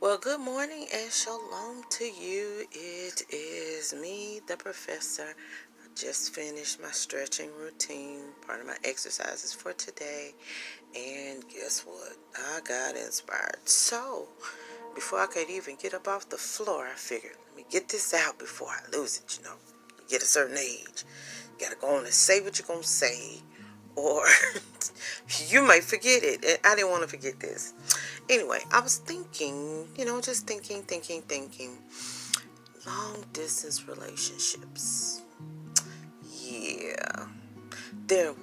Well, good morning and shalom to you. It is me, the professor. I just finished my stretching routine, part of my exercises for today. And guess what? I got inspired. So, before I could even get up off the floor, I figured, let me get this out before I lose it, You get a certain age. You gotta go on and say what you're gonna say, or you might forget it. And I didn't want to forget this. Anyway, I was thinking, just thinking. Long distance relationships. Yeah.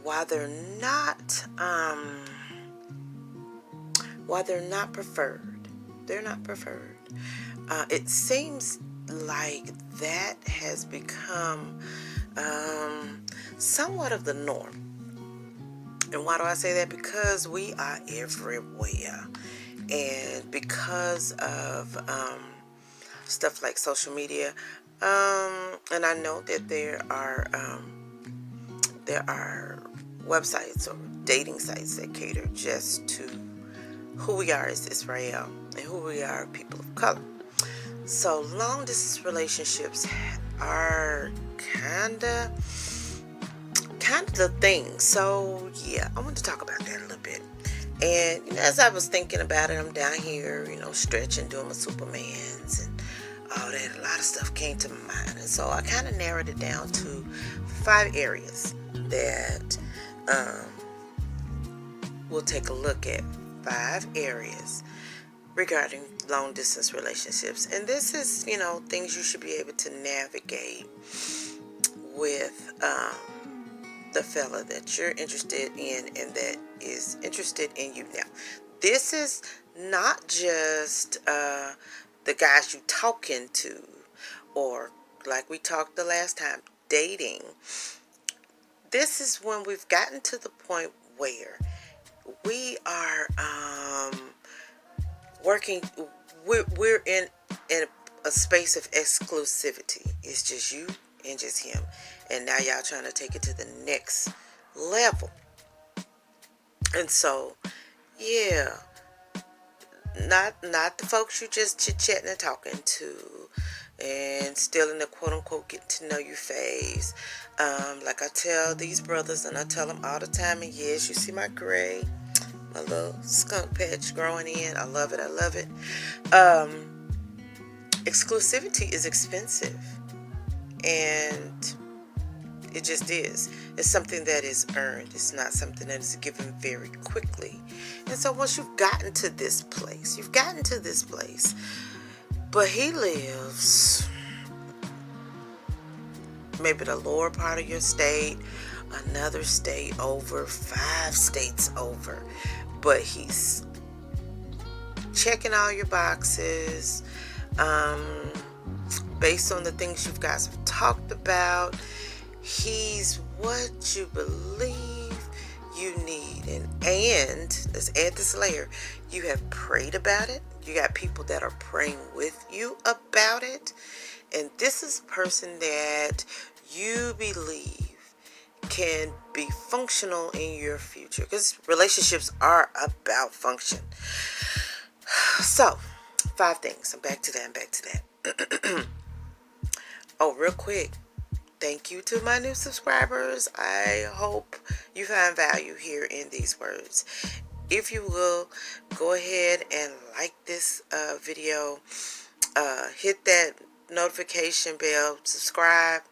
While they're not preferred. They're not preferred. It seems like that has become somewhat of the norm. And why do I say that? Because we are everywhere. And because of stuff like social media, and I know that there are websites or dating sites that cater just to who we are as Israel and who we are people of color. So long distance relationships are kinda the thing. So yeah, I want to talk about that a little bit. And as I was thinking about it, I'm down here, stretching, doing my Supermans and all that. A lot of stuff came to my mind. And so I kind of narrowed it down to 5 areas that we'll take a look at. 5 areas regarding long distance relationships. And this is, things you should be able to navigate with the fella that you're interested in and that is interested in you. Now, this is not just the guys you talking to, or like we talked the last time, dating. This is when we've gotten to the point where we are working. We're in a space of exclusivity. It's just you and just him, and now y'all trying to take it to the next level. And so, yeah, not the folks you just chit-chatting and talking to and still in the quote-unquote get to know you phase. Like I tell these brothers, and I tell them all the time, and yes, you see my gray, my little skunk patch growing in. I love it. Exclusivity is expensive, and it just is. It's something that is earned. It's not something that is given very quickly. And so once you've gotten to this place, but he lives maybe the lower part of your state, another state over, 5 states over, but he's checking all your boxes, based on the things you guys have talked about. He's what you believe you need. And let's add this layer. You have prayed about it. You got people that are praying with you about it. And this is a person that you believe can be functional in your future. Because relationships are about function. So, 5 things. I'm back to that. Oh, real quick. Thank you to my new subscribers. I hope you find value here in these words. If you will, go ahead and like this video. Hit that notification bell. Subscribe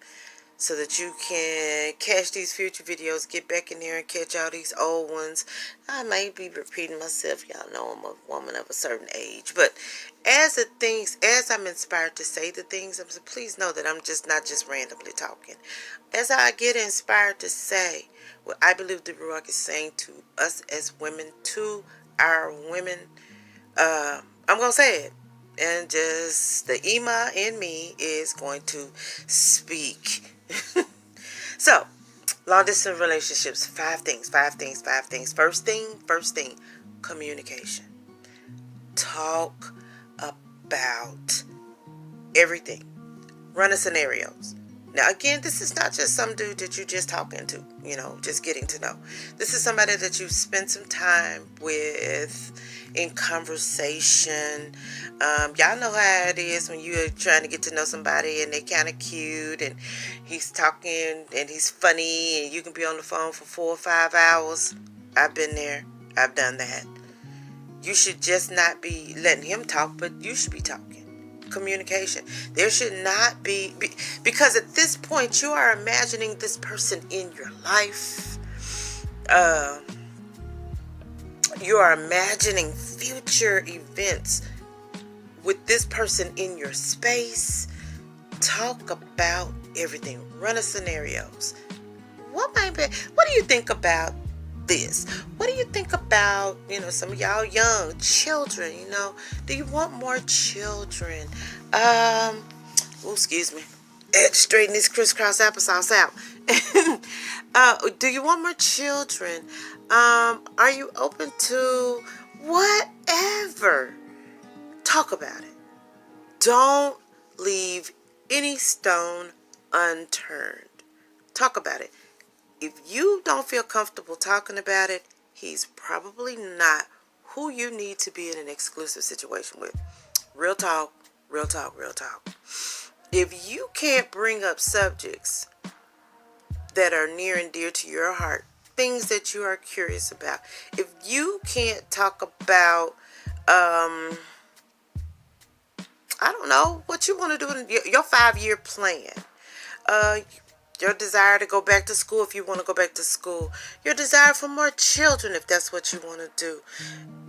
so that you can catch these future videos. Get back in there and catch all these old ones. I may be repeating myself. Y'all know I'm a woman of a certain age. But as I'm inspired to say the things, please know that I'm not just randomly talking. As I get inspired to say what I believe the Ruach is saying to us as women, to our women, I'm going to say it. And just the Ima in me is going to speak. So, long distance relationships, 5 things. First thing, communication. Talk about everything. Running scenarios. Now, again, this is not just some dude that you're just talking to, just getting to know. This is somebody that you spend some time with in conversation. Y'all know how it is when you're trying to get to know somebody and they kind of cute and he's talking and he's funny and you can be on the phone for 4 or 5 hours. I've been there. I've done that. You should just not be letting him talk, but you should be talking. Communication. There should not because at this point you are imagining this person in your life. You are imagining future events with this person in your space. Talk about everything. Run a scenarios. What do you think about this? What do you think about, some of y'all young children, do you want more children? Excuse me. I had to straighten this crisscross applesauce out. Do you want more children? Are you open to whatever? Talk about it. Don't leave any stone unturned. Talk about it. If you don't feel comfortable talking about it, he's probably not who you need to be in an exclusive situation with. Real talk, real talk, real talk. If you can't bring up subjects that are near and dear to your heart, things that you are curious about, if you can't talk about, I don't know, what you want to do in your 5-year plan, your desire to go back to school if you want to go back to school, your desire for more children if that's what you want to do.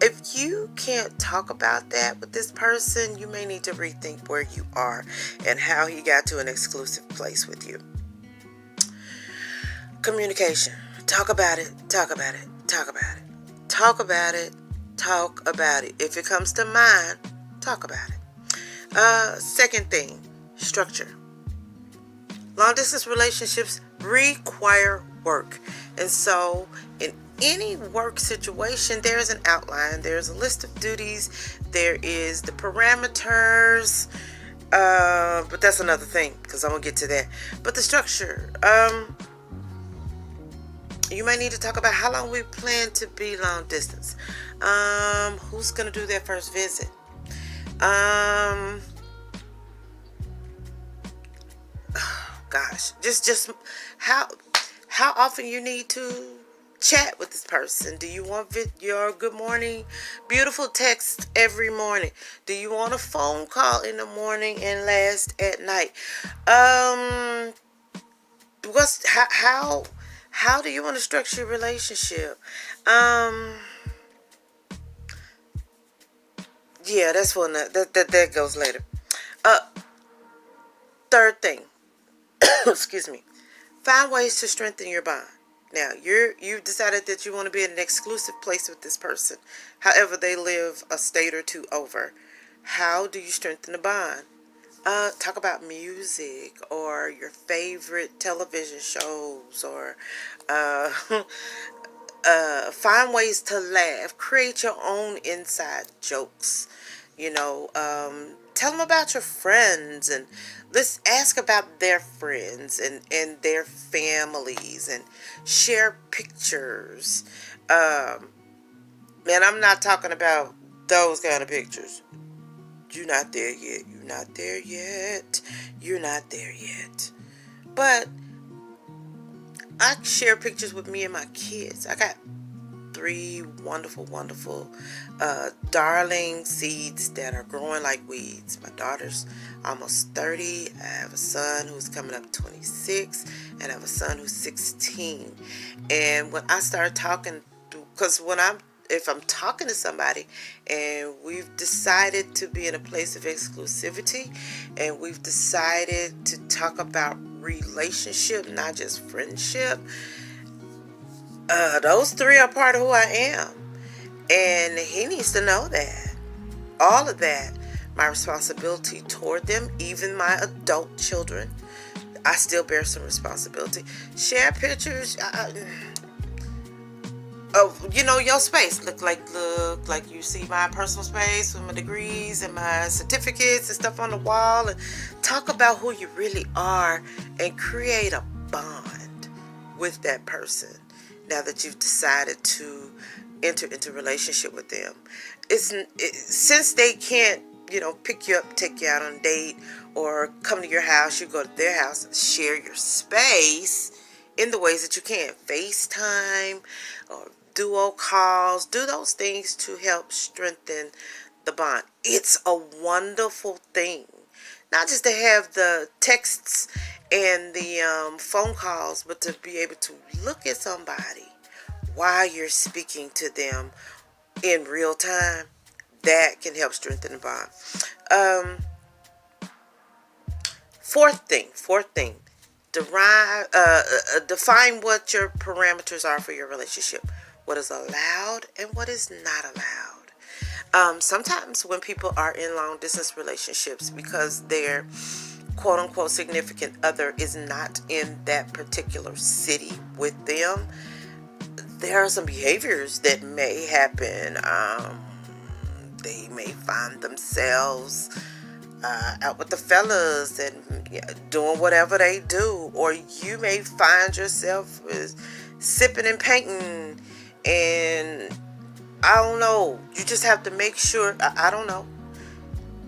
If you can't talk about that with this person, you may need to rethink where you are and how he got to an exclusive place with you. Communication. Talk about it. Talk about it. Talk about it. Talk about it. Talk about it. If it comes to mind, talk about it. Second thing, structure. Long distance relationships require work. And so in any work situation, there's an outline, there's a list of duties, there is the parameters, but that's another thing because I'm going to get to that. But the structure, you might need to talk about how long we plan to be long distance. Who's going to do their first visit? Gosh, just how often you need to chat with this person. Do you want your good morning, beautiful text every morning? Do you want a phone call in the morning and last at night? How do you want to structure your relationship? Yeah, that's for that goes later. Third thing. Excuse me. Find ways to strengthen your bond. Now, you've decided that you want to be in an exclusive place with this person. However, they live a state or two over. How do you strengthen the bond? Talk about music or your favorite television shows or find ways to laugh. Create your own inside jokes. Tell them about your friends and let's ask about their friends and their families and share pictures. Man, I'm not talking about those kind of pictures. You're not there yet. You're not there yet. You're not there yet. But I share pictures with me and my kids. I got 3 wonderful, darling seeds that are growing like weeds. My daughter's almost 30. I have a son who's coming up 26, and I have a son who's 16. And when I start talking, because if I'm talking to somebody and we've decided to be in a place of exclusivity and we've decided to talk about relationship, not just friendship, those 3 are part of who I am. And he needs to know that. All of that. My responsibility toward them, even my adult children, I still bear some responsibility. Share pictures. Your space. Look like you see my personal space with my degrees and my certificates and stuff on the wall. And talk about who you really are and create a bond with that person. now that you've decided to enter into a relationship with them. Since they can't, pick you up, take you out on a date, or come to your house, you go to their house, share your space in the ways that you can. FaceTime or duo calls, do those things to help strengthen the bond. It's a wonderful thing. Not just to have the texts and the phone calls, but to be able to look at somebody while you're speaking to them in real time. That can help strengthen the bond. Fourth thing, define what your parameters are for your relationship. What is allowed and what is not allowed. Sometimes when people are in long distance relationships, because their quote unquote significant other is not in that particular city with them, there are some behaviors that may happen. They may find themselves out with the fellas and doing whatever they do, or you may find yourself sipping and painting, and I don't know. You just have to make sure. I don't know.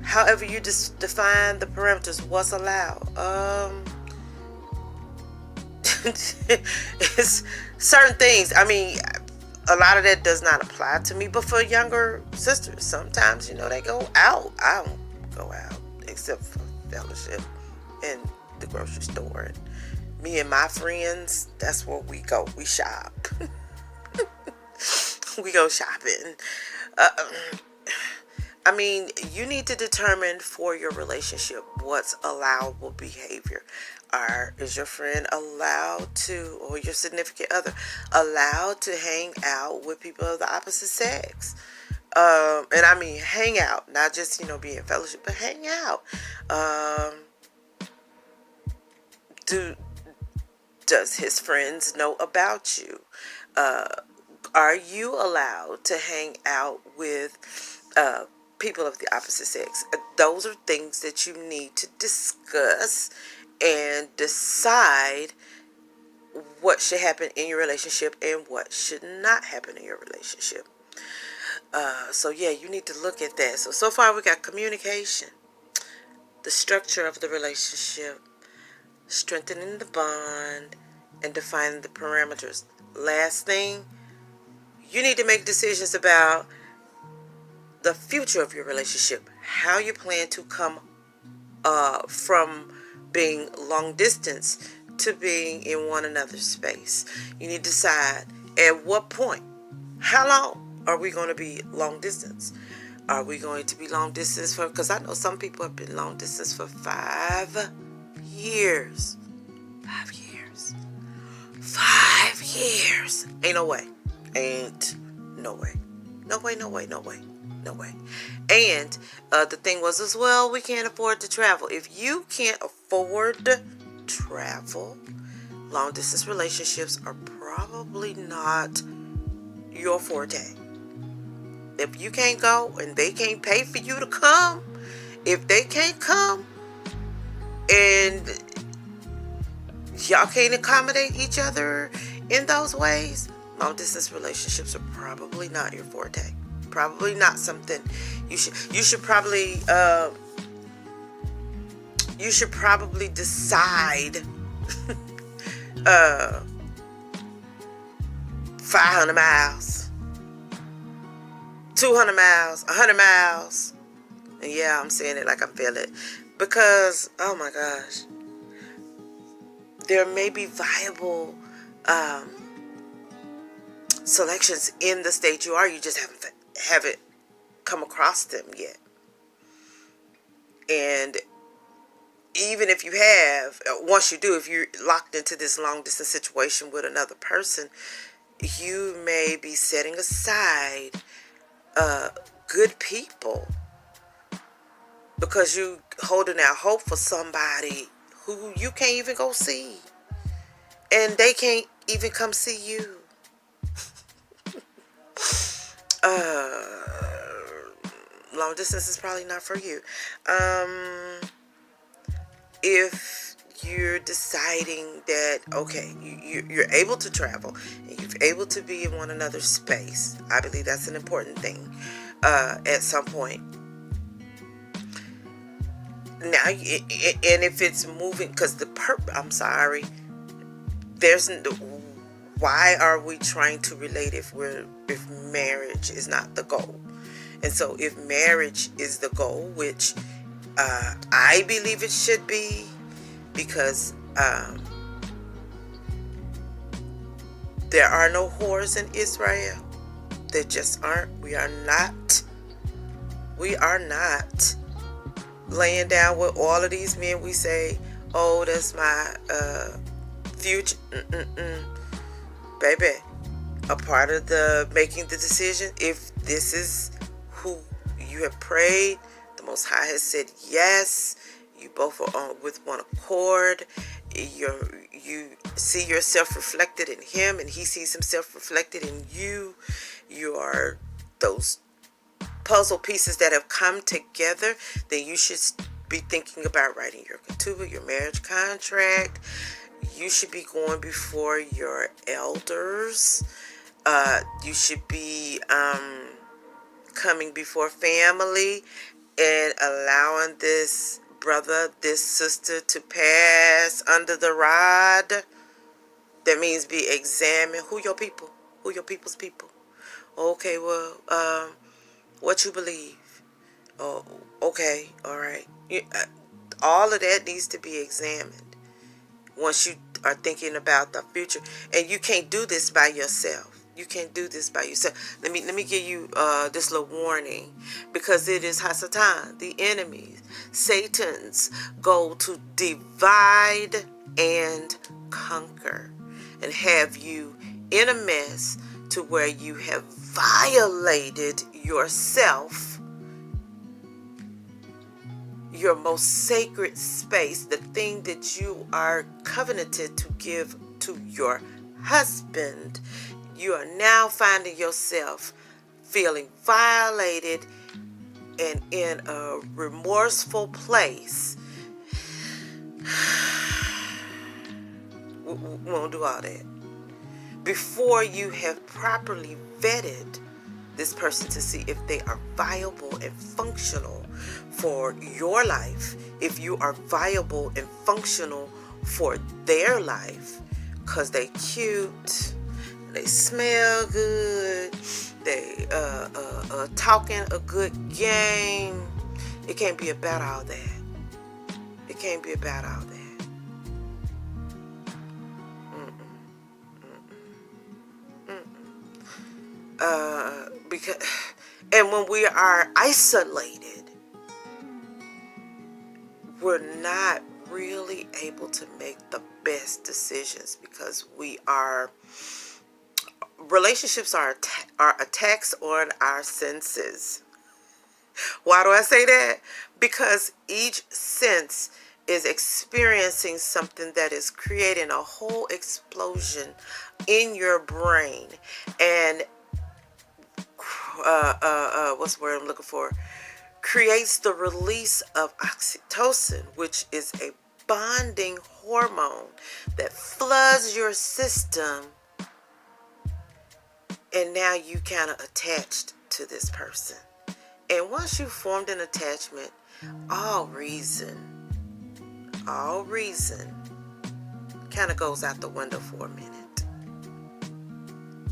However, you just define the parameters. What's allowed? It's certain things. I mean, a lot of that does not apply to me, but for younger sisters, sometimes they go out. I don't go out except for fellowship and the grocery store. And me and my friends, that's where we go. We shop. We go shopping. I mean, you need to determine for your relationship what's allowable behavior. Is your friend allowed to, or your significant other, allowed to hang out with people of the opposite sex? And I mean hang out, not just, be in fellowship, but hang out. Does his friends know about you? Are you allowed to hang out with people of the opposite sex? Those are things that you need to discuss and decide what should happen in your relationship and what should not happen in your relationship. So yeah, you need to look at that. So far we got communication, the structure of the relationship, strengthening the bond, and defining the parameters. Last thing, you need to make decisions about the future of your relationship, how you plan to come from being long distance to being in one another's space. You need to decide at what point, how long are we going to be long distance? Are we going to be long distance for, because I know some people have been long distance for 5 years. 5 years. 5 years. Ain't no way. Ain't no way. No way, no way, no way. No way. And the thing was as well, we can't afford to travel. If you can't afford travel, long distance relationships are probably not your forte. If you can't go and they can't pay for you to come, if they can't come and y'all can't accommodate each other in those ways, long distance relationships are probably not your forte. Probably not something you should probably decide 500 miles, 200 miles, 100 miles. And yeah, I'm saying it like I feel it, because oh my gosh, there may be viable selections in the state you are. You just haven't come across them yet. And even if you have, once you do, if you're locked into this long distance situation with another person, you may be setting aside good people because you holding out hope for somebody who you can't even go see, and they can't even come see you. Long distance is probably not for you. If you're deciding that, okay, you're able to travel and you've able to be in one another's space. I believe that's an important thing at some point. Now, and if it's moving, because I'm sorry, why are we trying to relate if marriage is not the goal? And so if marriage is the goal, which I believe it should be, because there are no whores in Israel. There just aren't. We are not laying down with all of these men. We say, oh, that's my future. Baby, a part of the making the decision, if this is who you have prayed, the Most High has said yes, you both are on with one accord, you see yourself reflected in him and he sees himself reflected in you. You are those puzzle pieces that have come together. Then you should be thinking about writing your ketubah, your marriage contract. You should be going before your elders. You should be coming before family and allowing this brother, this sister to pass under the rod. That means be examined. Who your people? Who your people's people? Okay, well, what you believe? Oh, okay, all right. All of that needs to be examined once you are thinking about the future. And you can't do this by yourself. You can't do this by yourself. Let me give you this little warning, because it is Hasatan, the enemy, Satan's goal to divide and conquer and have you in a mess to where you have violated yourself, your most sacred space, the thing that you are covenanted to give to your husband. You are now finding yourself feeling violated and in a remorseful place. We won't do all that. Before you have properly vetted this person to see if they are viable and functional for your life, if you are viable and functional for their life, because they cute, they smell good, they talking a good game. It can't be about all that. It can't be about all that. Because, and when we are isolated, we're not really able to make the best decisions, because relationships are a tax on our senses. Why do I say that? Because each sense is experiencing something that is creating a whole explosion in your brain. And what's the word I'm looking for? Creates the release of oxytocin, which is a bonding hormone that floods your system. And now you kind of attached to this person. And once you formed an attachment, all reason kind of goes out the window for a minute.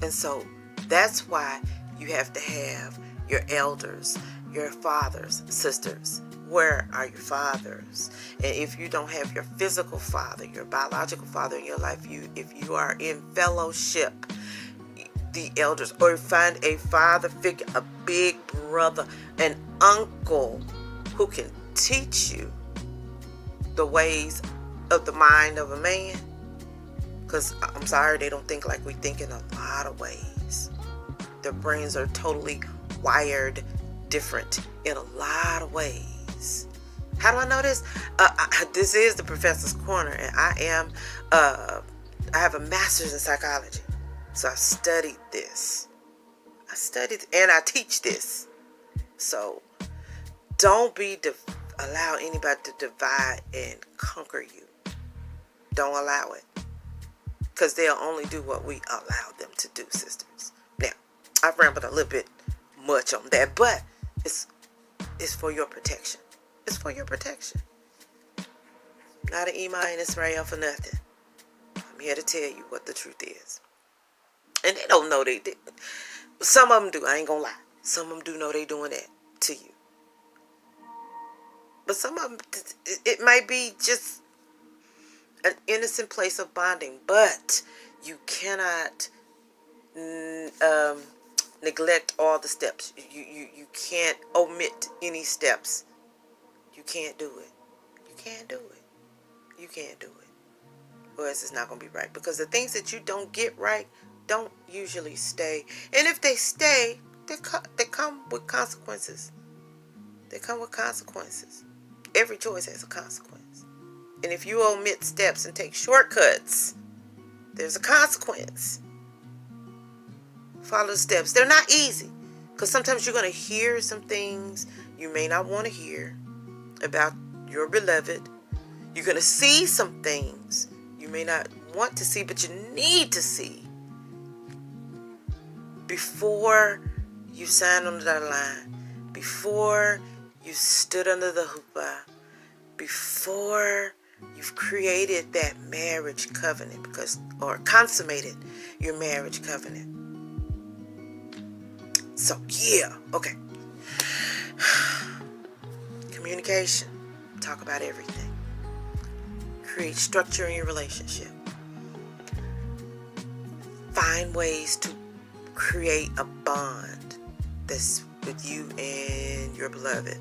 And so that's why you have to have your elders, your fathers, sisters. Where are your fathers? And if you don't have your physical father, your biological father in your life, if you are in fellowship, the elders, or find a father figure, a big brother, an uncle who can teach you the ways of the mind of a man. Because I'm sorry, they don't think like we think in a lot of ways. Their brains are totally wired different in a lot of ways. How do I know this? This is the Professor's Corner, and I have a master's in psychology. So I studied this. And I teach this. So don't allow anybody to divide and conquer you. Don't allow it. because they'll only do what we allow them to do, sisters. Now, I've rambled a little bit much on that, but it's for your protection. It's for your protection. Not an email in Israel for nothing. I'm here to tell you what the truth is. And they don't know they did. Some of them do. I ain't gonna lie. Some of them do know they doing that to you. But some of them, it might be just an innocent place of bonding. But you cannot neglect all the steps. You can't omit any steps. You can't do it. You can't do it. You can't do it. Or else it's not going to be right. Because the things that you don't get right don't usually stay. And if they stay, they come with consequences. They come with consequences. Every choice has a consequence. And if you omit steps and take shortcuts, there's a consequence. Follow the steps. They're not easy. Because sometimes you're going to hear some things you may not want to hear about your beloved. You're going to see some things you may not want to see, but you need to see before you sign on the dotted line, before you stood under the hoopah, before you've created that marriage covenant, or consummated your marriage covenant. So, yeah, okay. Communication. Talk about everything. Create structure in your relationship. Find ways to create a bond that's with you and your beloved.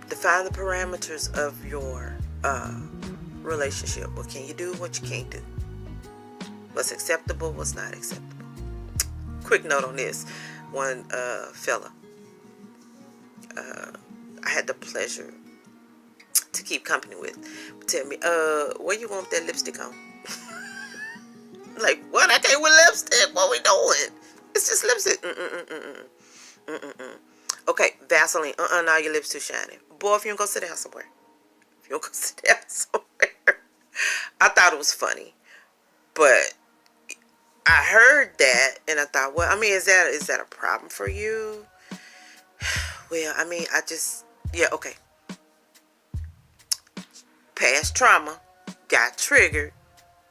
Define the parameters of your relationship. What can you do? What you can't do? What's acceptable? What's not acceptable? Quick note on this. One fella, I had the pleasure to keep company with, tell me, where you want that lipstick on? Like, what? I can't wear lipstick. What we doing? It's just lipstick. Okay, Vaseline. Now your lips too shiny. Boy, if you don't go sit down somewhere. I thought it was funny, but I heard that and I thought, well, I mean, is that a problem for you? Well, I mean, okay. Past trauma, got triggered,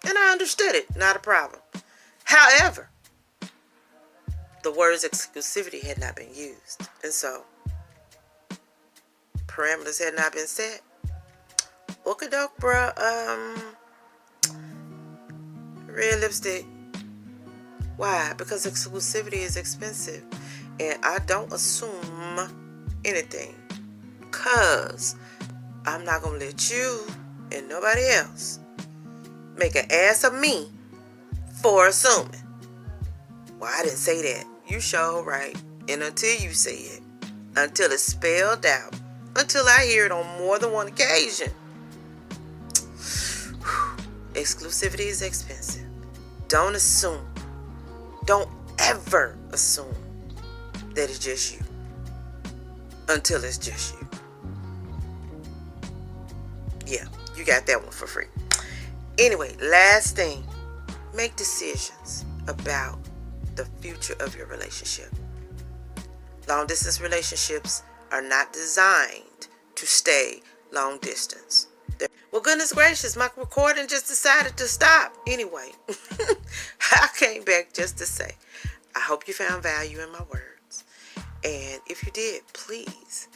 and I understood it. Not a problem. However, the words exclusivity had not been used. And so, parameters had not been set. Okay, doke, bruh. Red lipstick. Why? Because exclusivity is expensive. And I don't assume anything. Because I'm not going to let you and nobody else make an ass of me for assuming. Well, I didn't say that. You sure right. And until you say it, until it's spelled out, until I hear it on more than one occasion, exclusivity is expensive. Don't assume. Don't ever assume that it's just you until it's just you. Yeah, you got that one for free. Anyway, last thing, make decisions about the future of your relationship. Long distance relationships are not designed to stay long distance. Well, goodness gracious, my recording just decided to stop. Anyway, I came back just to say, I hope you found value in my words. And if you did, please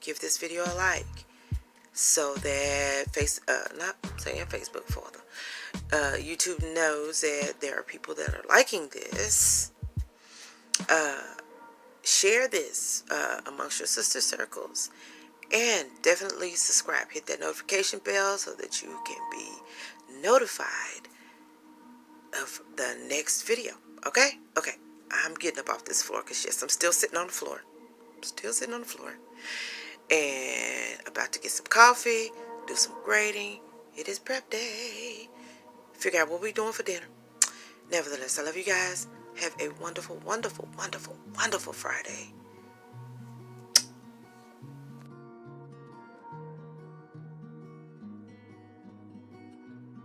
give this video a like so that Facebook further. YouTube knows that there are people that are liking this. Share this amongst your sister circles. And definitely subscribe. Hit that notification bell so that you can be notified of the next video. Okay? Okay. I'm getting up off this floor because, yes, I'm still sitting on the floor. And about to get some coffee, do some grading. It is prep day. Figure out what we're doing for dinner. Nevertheless, I love you guys. Have a wonderful, wonderful, wonderful, wonderful Friday.